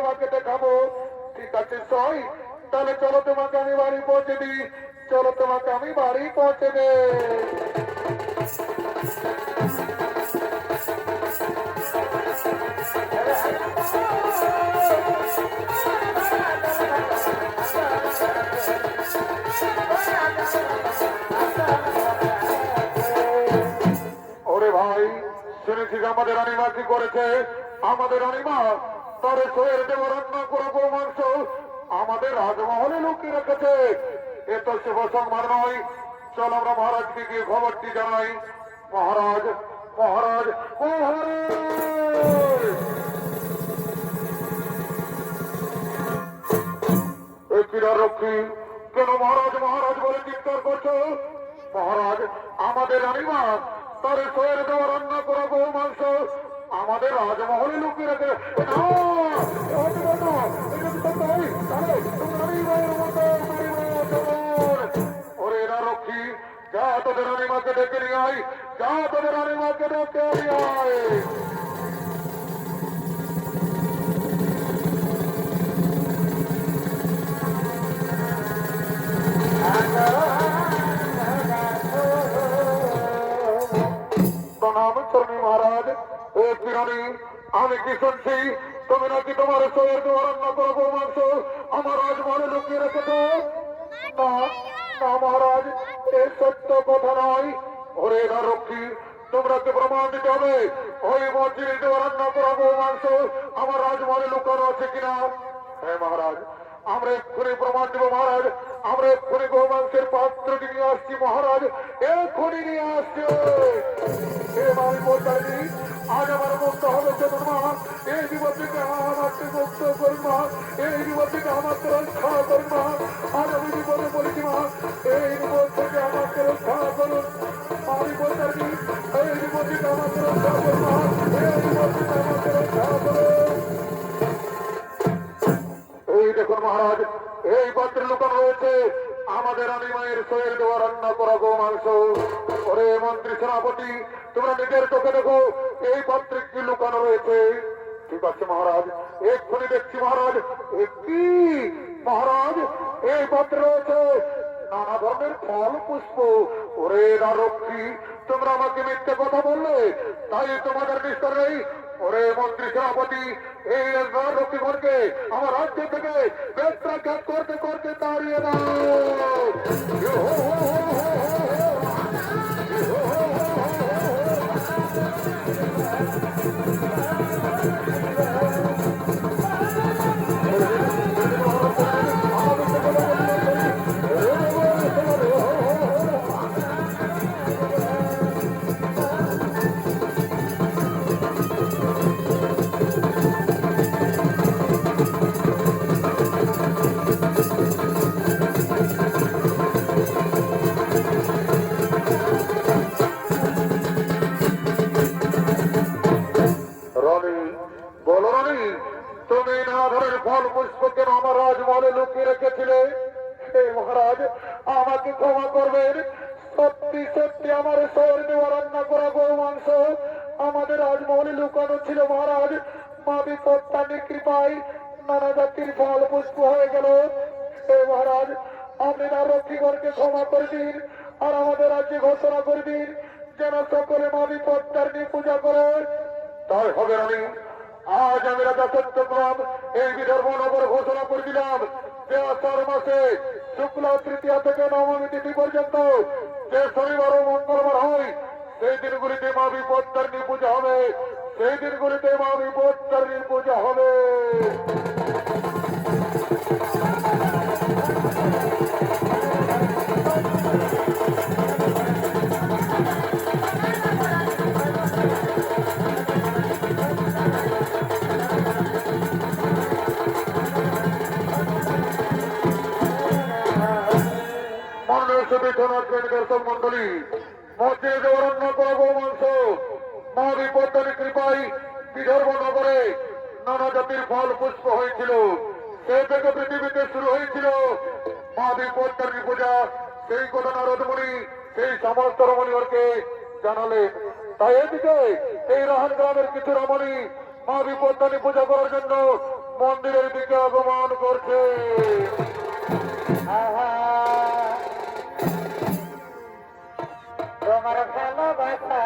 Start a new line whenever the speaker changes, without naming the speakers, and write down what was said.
তোমাকে দেখাবো। ঠিক আছে সই, তাহলে চলো তোমাকে আমি বাড়ি পৌঁছে দিই। চলো তোমাকে আমি বাড়ি পৌঁছে দে। ওরে ভাই, শুনেছি আমাদের রানীমা কি করেছে? আমাদের রানীমা তার শোয়ের দেওয়া রান্না করা গো মাংস আমাদের রাজমহলে লুকিয়ে রেখেছে। এ তো শুভ সংবাদ নয়। চল আমরা মহারাজকে গিয়ে খবরটি জানাই। মহারাজ, মহারাজ, মহারাজ! এ কিরা রক্ষী, কেন মহারাজ মহারাজ বলে চিৎকার করছো? মহারাজ, আমাদের রানীমা তার শোয়ের দেওয়া রান্না করা গো মাংস আমাদের রাজমহলে লুকিয়ে রেখে। ওরে এরা রক্ষী, যা তোদের রানীমাকে ডেকে নিয়ে আয়, যা তোদের রানীমাকে ডেকে নিয়ে আয়। প্রণাম চরণী মহারাজ। ও কিরণী, আমি কি শুনছি তুমি নাকি তোমার শোয়ের দেওয়া রান্না করবো মাংস আমার রাজমহলে লুকিয়ে রেখেছ? না না মহারাজ, এ সত্য কথা নয়। ওরে এরা রক্ষী, তোমরা কি প্রমাণ দিতে হবে ওই মন্দিরে দেওয়া রান্না করাবো মাংস আমার রাজমহলে লুকানো আছে কিনা? হ্যাঁ মহারাজ, আমরা এক্ষুনি প্রমাণ দিব মহারাজ। আমরা এক্ষুনি গো মাংসের পাত্রটি নিয়ে আসছি মহারাজ, এক্ষুনি নিয়ে আসছি। আমি বলছি আজ আমার মুক্ত হবে চতুর্মা, এই বিপদ থেকে আমাকে মুক্ত করুন মা, এই বিপদ থেকে আমাকে রক্ষা করুন মা। আজ আমি বিপদে বলেছি মা, এই বিপদ থেকে আমাকে রক্ষা করুন। আমি বলছি এই বিপদ থেকে আমাকে রক্ষা করুন মা, এই বিপদ থেকে আমাকে রক্ষা করুন। এই দেখুন মহারাজ, এই পাত্রে লুকানো রয়েছে আমাদের রানী মায়ের শোয়ের দেওয়া রান্না করা গো মাংস। ওরে মন্ত্রী সেনাপতি, তোমরা নিজের চোখে দেখো এই পাত্রে কি লুকানো রয়েছে। ঠিক আছে মহারাজ, এক্ষুনি দেখছি মহারাজ। কি মহারাজ, এই পাত্রে রয়েছে নানা ধরনের ফল পুষ্প। ওরে রক্ষী, তোমরা আমাকে মিথ্যে কথা বললে, তাই তোমাদের নিস্তার নেই। ওরে মন্ত্রী সেনাপতি, এই রক্ষীগণকে আমার রাজ্য থেকে বেত্রাঘাত করতে করতে দাঁড়িয়ে দাও। ফল পুষ্প কেন আমার রাজমহলে লুকিয়ে রেখেছিলে? হে মহারাজ, আমাকে ক্ষমা করবেন। সত্যি সত্যি আমার শোয়ের দেওয়া রান্না করা গো মাংস আমাদের রাজমহলে লুকানো ছিল মহারাজ। মা বিপত্তানির কৃপায় নানা জাতির ফল পুষ্প হয়ে গেল। হে মহারাজ, আপনি তার রক্ষীগণকে ক্ষমা করে দিন, আর আমাদের রাজ্যে ঘোষণা করে দিন যেন সকলে মা বিপত্তারিণী পূজা করে। তাই হবে রানী, আজ আমি রাজা সত্যগ্রাম এই বিদর্ভ নগর ঘোষণা করে দিলাম যে আষাঢ় মাসে শুক্লা তৃতীয়া থেকে নবমী তিথি পর্যন্ত যে শনিবার ও মঙ্গলবার হয় সেই দিনগুলিতে মা বিপত্তারিণী পূজা হবে। সেই দিনগুলিতে মা বিপত্তারিণী পূজা হবে। দর্শক মন্ডলী, মসজিদ অরণ্য করা গো মাংস মা বিপত্তারিণী কৃপায় বিদর্ভ নগরে নানা জাতির ফল পুষ্প হয়েছিল। সে থেকে পৃথিবীতে শুরু হয়েছিল মা বিপত্তারিণী পূজা। সেই কথা নারদমণি সেই সমস্ত রমণীগণকে জানালেন। তাই এদিকে এই রাহান গ্রামের কিছু রমণী মা বিপত্তারিণী পূজা করার জন্য মন্দিরের দিকে আগমন করছে।
তোমার ভালোবাসা